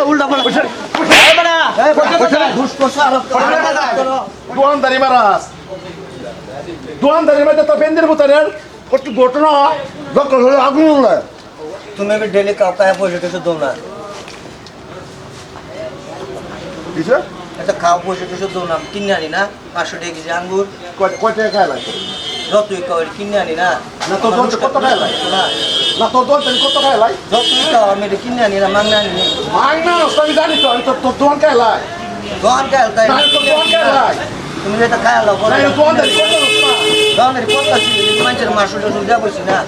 উল্টা দোয়ানদারি মারাস দোয়ানদারির মধ্যে তো বেন্দের বোতারের কত ঘটনা দখল হলে আগুন উড়ে তুমি এবার ডেলি কাউকে পয়সা কিছু দো না কিসে এটা খাও পয়সা কিছু দো না কিনে আনি না 500 টাকা কেজি আঙ্গুর কয় টাকা খায় লাগে যতই খাও কিনে আনি না না তোর দোকান কত খায় লাগে না তোর দোকান কত খায় লাগে যতই খাও আমি এটা কিনে আনি না মাংনা আনি মাংনা আমি জানি তো আমি তোর দোকান খায় লাগে দোকান খাই তাই তোর দোকান খায় লাগে তুমি যেটা খাই আলো না দোকানদারি কত দোকানের কত আছে মানুষের মাসুল যা বসি না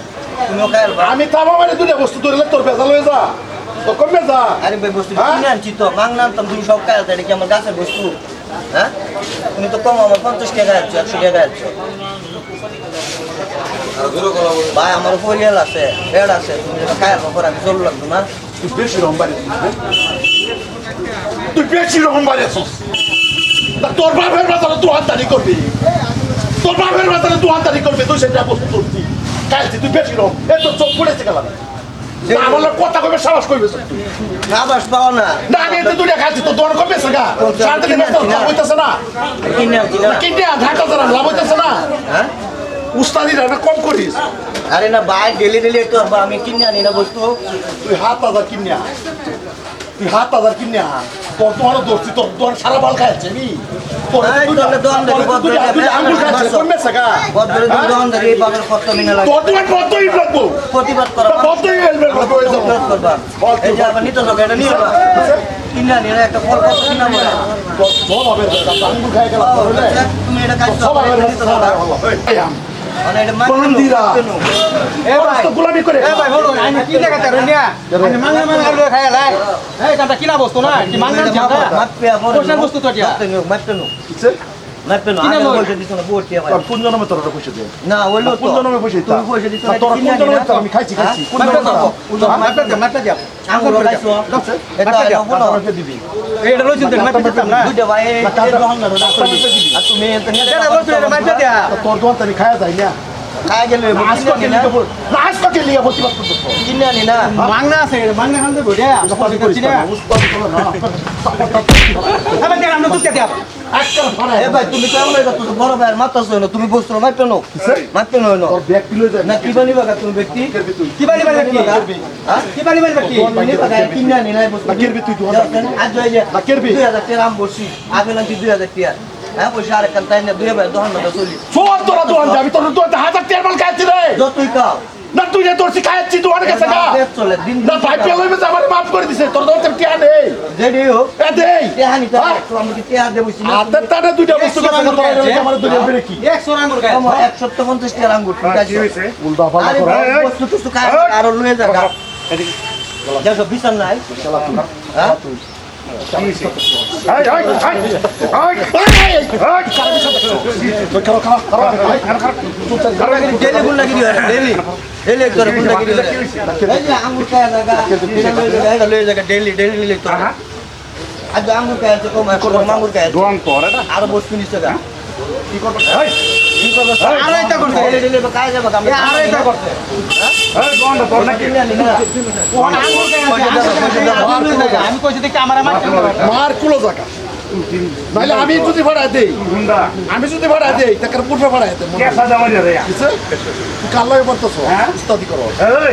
তুমিও খাই আলবা আমি তামা মানে দুনিয়া বস্তু ধরলে তোর বেজাল হয়ে যা তো কমে যা আরে ভাই বস্তু কিনে আনছি তো মাংনা আনতাম তুমি সব খাই আলতা এটা কি আমার গাছের বস্তু হ্যাঁ তুমি তো কম আমার 50 টাকা আনছো 100 টাকা আনছো ভাই আমার পরিয়াল আছে বেড আছে তুমি যেটা খাই আলবা পরে আমি চল লাগতো না তুই বেশি রহমান তুই বেশি রহমান তোর বাপের বাজারে তুই হাতদারি করবি তোর বাপের বাজারে তুই হাতদারি করবি তুই সেটা বস্তু করবি কালকে তুই বেশি রহম এ তোর চোখ পড়েছে গেলাম আমার লোক কথা কবে সাহস করবে তুই না বাস পাও না না আমি এতে দুনিয়া খাচ্ছি তোর দোকান কবে গা সারাদিন ব্যস্ত লাভ হইতেছে না কিনে আনছি না কিনে ঢাকা জানা লাভ হইতেছে না হ্যাঁ উস্তাদিরা না কম করিস আরে না ভাই ডেলি ডেলি একটু আমি কিনে আনি না বস্তু তুই হাত হাজার কিনে আন তুই হাত হাজার কিনে আন তোর তোমারও দোস্তি তোর তোমার সারা বাল খাইছে নি তোর আঙ্গুল খাইছে কমবে সাকা দোকানদারি বাবার কত মিনা লাগে তোর তোমার বদ্ধই লাগবো প্রতিবাদ করা বদ্ধই হেলমেট লাগবো করবা এই যে আবার নিতে হবে এটা নিয়ে কিনে আনি না একটা ফল কত কিনা বলে সব হবে আঙ্গুল খাই গেল তুমি এটা কাজ সব হবে নিতে হবে মানে এটা বন্দিরা এ ভাই তো গোলামি করে এ ভাই বলো আমি কি জায়গা তে রনিয়া আমি মাংনা মাংনা লয়ে খাই লাই এই কাটা কিনা বস্তু না কি মাংনা জায়গা মাপে পরে কোন বস্তু তো এটা মাপে নো কিছে মাপে নো আগে বলতে দিছ না বলতে আমার আর কোন জন্মে তোর পয়সা দে না ওইলো তো কোন জন্মে পয়সা দিতা তুমি পয়সা দিছ না তোর কোন জন্মে তো আমি খাইছি কোন জন্মে মাপে দিয়া আঙ্গুর লাগাইছো এটা বলো দিবি এইটা লইছেন তো মাপে দিতাম না দুইটা ভাই এই দোকান না আর তুমি এত নিয়ে এটা বলছো এটা মাপে দিয়া তোর দোকান আমি খায়া যাই না খাই গেলে আজকে কে লিয়া প্রতিবাদ করতে কিনে আনি না মাংনা আছে মাংনা খান দেব দিয়া উস্তাদি করিস না উস্তাদি করো না আবার দিয়া আমরা দুধ দিয়া আজকাল ফাড়া এ ভাই তুমি কেমন লাগা তুমি বড় ভাইয়ের মাতাছ না তুমি বসছো মাপে নো মাপে নো তোর ব্যাগ কিলো যায় না কি বানিবা তুমি ব্যক্তি কি বানি বানি কি হ্যাঁ কি বানি বানি কি কিনে আনি নাই বসছো কিরবি তুই আজ যাই যে না কিরবি 2000 টাকা আম বসি আগে নাকি 2000 টাকা হ্যাঁ পয়সা আর কাল তাই না 2000 দোকান না চলি চোর তোরা দোকান যাবি তোর তো হাজার টাকার মাল খাইছি রে যতই কাও না তুই যে তোর খাইছি দোকান গেছে গা চলে দিন না ভাই পেলে মে আমার মাফ করে দিছে তোর দোকান টিয়া নেই দেডি হো এ দেই তেহানি তো আমি কি তেহা দেব বসি আদর তানে দুইটা বস্তু গেছে তোর আমার দুইটা বেরে কি 100 আঙ্গুর খাই 150 টাকা আঙ্গুর ঠিক আছে উল্টা ফালা আরে করা বস্তু তো খায় আর লয়ে যাগা দেখো বিছান নাই হ্যাঁ ডেলি গুণ লাগি দিও ডেলি ডেলি একবার গুণ লাগি দিও এই যে আঙ্গুর খায় লাগা এটা লয়ে যাগা ডেলি ডেলি লই তো আজ আঙ্গুর খায় তো কম আঙ্গুর খায় দোকান করে না আর বস্তু নিছে গা কি করব কি করব আর এটা করতে ডেলি ডেলি খায় যাবে আমি আর এটা করতে এই দোকান তোর না কিনে আনি না আমি কইছি দেখি আমার মার কুলো জায়গা নাইলে আমি যদি ভাড়া দেই আমি যদি ভাড়া দেই তাকে পুরো ভাড়া দেই कैसा जमा दे रहे हैं কিছে তুই কাল লাগে বলতেছ উস্তাদি করো अरे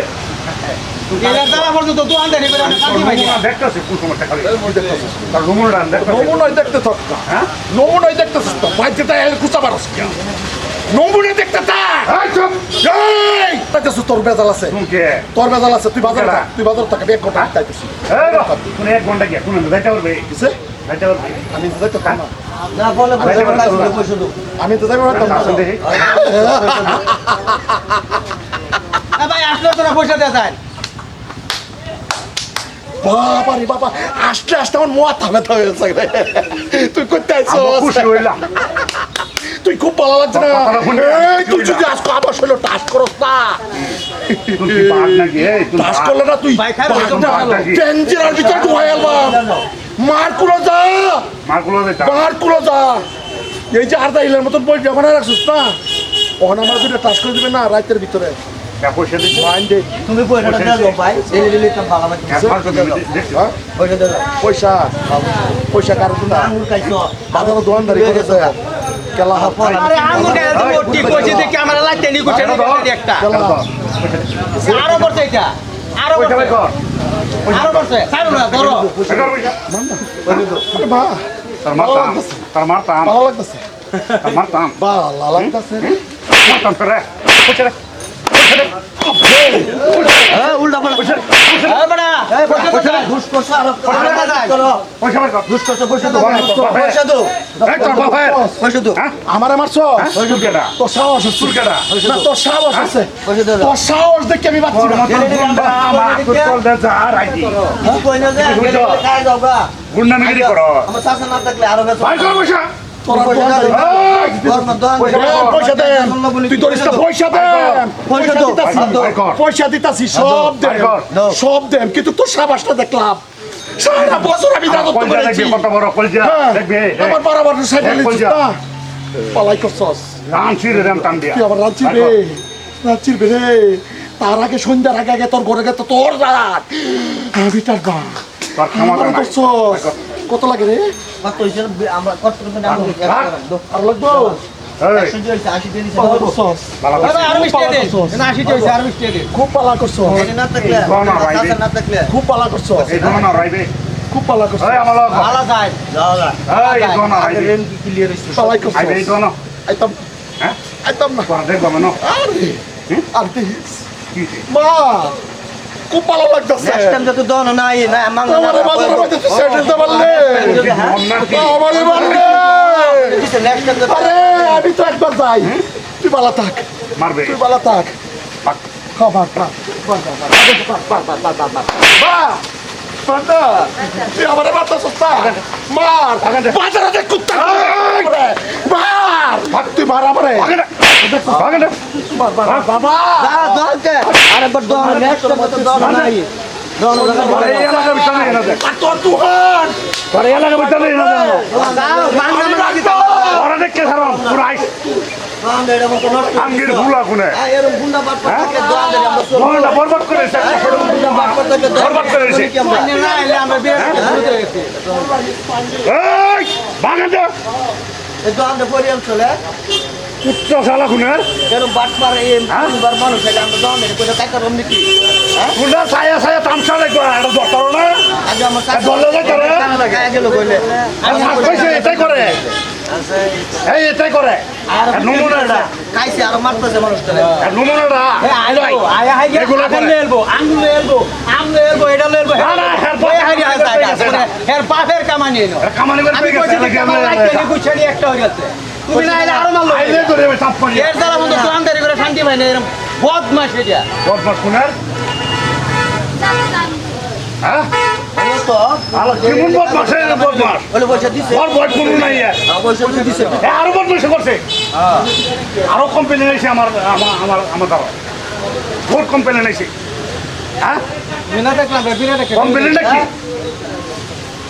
এলা দাঁড়া পর্যন্ত তো আন্দারি করে আমি শান্তি পাই না देखता से कुछ समझता खाली তার রুমুল রান দেখতা নমুনায় দেখতে থাক না হ্যাঁ নমুনায় দেখতে থাক না বাইতে তাই এর কুচা বারস কি নমুনায় দেখতে থাক এই চুপ এই তাতে তোর বেজাল আছে तुम के তোর বেজাল আছে তুই বাজার থাক তুই বাজার থাক এক ঘন্টা তাইতেছি এই তুমি 1 ঘন্টা কি শুনুন যাইতে পারবে কিছে যাইতে পারবে আমি তো যাইতে পারবো না না বলে পয়সা দাও আমি তো যাইতে পারতাম না আসুন দেখি এ ভাই আসলে তোরা পয়সা দেয়া যায় বাবা রে বাবা আস্তে আস্তে আমার মাথা ব্যথা হয়ে গেছে রে। তুই করতে আইছো আমি খুশি হইলাম তুই খুব ভালো লাগছে না এই তুই যদি আজকে আবার শৈল টাচ করস না তুমি বাদ না গিয়ে তুমি টাচ করলে না তুই টেনজিরার ভিতরে ঢুকাই গেলাম মার কুলো যা মাগুলো দেতা মার কুলো যা এই যে আর্দা ইলের মতন বই জমা রাখছিস না ওখানে আমার দুটো টাচ করে দিবে না রাতের ভিতরে পয়সা দিচ্ছি মাইন্ডে তুমি পয়সাটা দাও ভাই ডেলি লিতাম ভালো লাগে দেখছো পয়সা দাও পয়সা পয়সা কারো না আঙ্গুর খাইছো বাজারে দোকানদারি করেছে কেলা হাফ আরে আঙ্গুর খাইয়া তো ঠিক কইছে দেখি আমার লাগতে নি কুছে একটা আরো করছে এটা আরো পয়সা করছে কর আরো করছে ছাড়ো না ধরো পয়সা কর পয়সা বা তার মারতাম ভালো লাগতেছে ভালো লাগতেছে মারতাম তোরে পয়সা হ্যাঁ উল্টা পাল্টা এই বড়া এই পয়সা দাও ঘুষ করছো আর পয়সা কর ঘুষ করছো পয়সা দাও পয়সা দাও এই তোর বাপের পয়সা দাও আমারে মারছো পয়সা কেডা তোর সাহস আছে কেডা না তোর সাহস আছে পয়সা দাও তোর সাহস দেখে আমি বাচ্চি না আমার তোর দে যা রাইজি কিছু কই না যে খাই যাও গা গুন্ডামিগিরি করো আমার শাসন না থাকলে আরো বেশি ভাই কর পয়সা তোর পয়সা দেন তুই তোর পয়সা দেন পয়সা দিতাছি সব দেন সব দেন কিন্তু তোর সাবাসটা দেখলাম সারা বছর আমি দাদত কলজা দেখবি কত বড় কলজা দেখবি আমার বরাবর সাইড পালাই করছস রানছির রেম টান দিয়া তুই আবার রাঁচির রে তার আগে সন্ধ্যার আগে তোর ঘরে গেছে তোর রাত আমি তার বা তোর ক্ষমতা নাই করছস কত লাগে রে কত হইছে আমরা কত করে আমরা আর লাগবো এই 80 দিয়ে দিছে পালা করছস ভালো আরে আরো মিষ্টি দে না 80 হইছে আরো মিষ্টি দে খুব পালা করছস না থাকলে শাসন না থাকলে খুব পালা করছস এই দোনো না রাইবে খুব পালা করছস এই আমার ভালো যায় যাও গা এই দোনো আগে রাইবে রেন কি ক্লিয়ার হইছে পালাই আইবে করছস এই দোনো আইতাম হ্যাঁ আইতাম না তোর দেখবো মনো আরে আর দিস কি মা খুব ভালো লাগতেছে নেক্সট টাইম যত দন নাই না মাংনা আমারে বাজারে মধ্যে তুই সেট দিতে পারলে আমারে মারলে নেক্সট টাইম আরে আমি তো একবার যাই তুই ভালো থাক মারবে তুই ভালো থাক খাবার তুই আমারে মারতে সস্তা মার বাজারে যে কুত্তা মার তুই মার আমারে বাবা দনকে আরেকবার দন নেক্সট টাইম যত দন নাই দন এই এলাকা ভিতরে এনে দে তোর তুহান তোর এলাকা ভিতরে এনে দে মাংনা লাগি ওরা দেখকে ছাড়ো পুরো আইস দন এর মত নষ্ট আঙ্গির ভুলা কোনে এরকম গুন্ডা বাট পাকে দন দেব আমরা মনটা বরবাদ করেছে গুন্ডা বাট পাকে বরবাদ করেছে কি আমরা না এলে আমরা বিরাট শুরু করে গেছি এই ভাঙা দে এই দন দে পরিয়াল চলে পুত্র শালা কোনের এরকম বাট পারে এই বার মানুষ হলে আমরা দন এর কইটা কাকা রম নাকি কোনটা ছায়া ছায়া তামসা দেখো এটা দরকার না আগে আমার দলে যাই করে কাকা গেল কইলে কইছে এটাই করে এই এটাই করে আর নমুনাটা খাইছে আর মারতেছে মানুষটারে নমুনাটা আয়া হাই এগুলো করে। এলবো আঙ্গুল এলবো এটা লইবো না, না, হের বই বাপের হাই কামানি করে গেছে না। এর বাপের কামানি এলো কামানি করে আমি গেছে কইছি আমার লাগতে নি কুছাড়ি একটা হয়ে গেছে তুমি না এলে আরো মারলো আইলে করে চাপ করি এর দ্বারা মতো দোকানদারি করে শান্তি পাই না এরকম বদমাশ এটা বদমাস কোনের হ্যাঁ তো আলো কেমন বদমাস এই বদমাস বলে পয়সা দিছে ওর বয়স কোনো নাই পয়সা দিছে আরো বদমাস করছে আরো কমপ্লেন আইছে আমার আমার আমার দ্বারা বহুত কমপ্লেন আইছে হ্যাঁ বিনা দেখলাম বিনা দেখলাম কমপ্লেন নাকি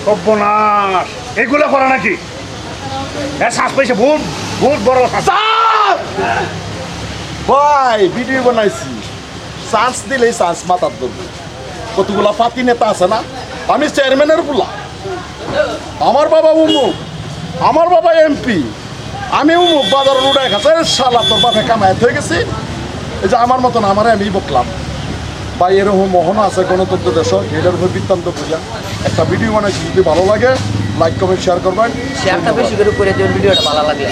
সর্বনাশ এগুলো করে নাকি এর শ্বাস পাইছে বহুত বহুত বড় শ্বাস ভাই ভিডিও বানাইছি চান্স দিলেই চান্স মাথার ধরবে কতগুলা পাতি নেতা আছে না আমি চেয়ারম্যানের বলা আমার বাবা উমুক আমার বাবা এমপি আমি উমুক বাজার উড়াই খাচ্ছে শালা তোর বাপে কামায়াত হয়ে গেছি এই যে আমার মতন আমার আমি বকলাম বা এরকম মোহন আছে গণতন্ত্র দেশ এটার উপর বৃত্তান্ত বুঝা একটা ভিডিও বানাইছি যদি ভালো লাগে লাইক কমেন্ট শেয়ার করবেন শেয়ারটা বেশি করে দিবেন ভিডিওটা ভালো লাগে